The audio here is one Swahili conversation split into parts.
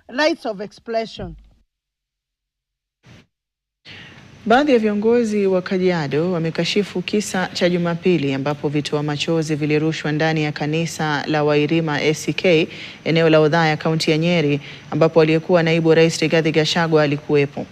rights of expression. Baadhi ya viongozi wa Kajiado wamekashifu kisa cha Jumapili ambapo vitoa machozi vilirushwa ndani ya kanisa la Wairima ACK eneo la Othaya kaunti ya Nyeri, ambapo aliyekuwa naibu rais Rigathi Gachagua alikuwepo.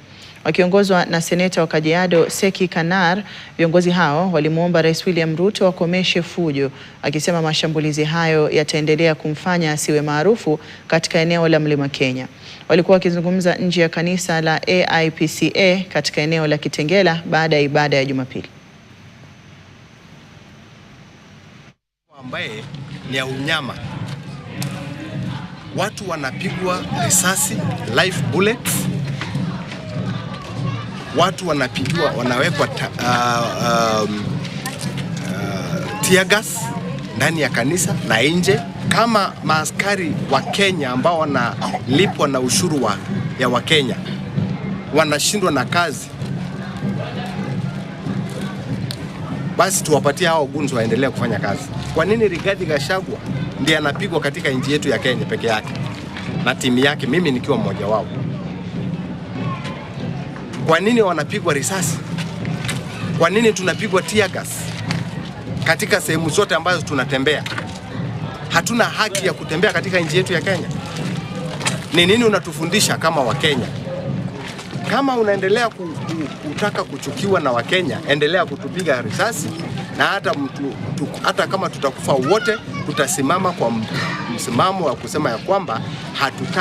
Wakiongozwa na seneta wa Kajiado Seki Kanar, viongozi hao walimuomba Rais William Ruto akomeshe fujo, akisema mashambulizi hayo yataendelea kumfanya asiwe maarufu katika eneo la Mlima Kenya. Walikuwa wakizungumza nje ya kanisa la AIPCA katika eneo la Kitengela baada ya ibada ya Jumapili. Ambaye ni ya unyama. Watu wanapigwa risasi, live bullets. Watu wanawekwa tear gas ndani ya kanisa na nje. Kama maaskari wa Kenya ambao wanalipwa na ushuru ya Wakenya wanashindwa na kazi, basi tuwapatie hao gunzo waendelee kufanya kazi. Kwa nini Rigathi Gachagua ndiye anapigwa katika nchi yetu ya Kenya peke yake na timu yake, mimi nikiwa mmoja wao? Kwa nini wanapigwa risasi? Kwa nini tunapigwa tear gas katika sehemu zote ambazo tunatembea? Hatuna haki ya kutembea katika nchi yetu ya Kenya? Ni nini unatufundisha kama Wakenya? Kama unaendelea kutaka kuchukiwa na Wakenya, endelea kutupiga risasi, na hata kama tutakufa wote, tutasimama kwa msimamo wa kusema ya kwamba hatutaki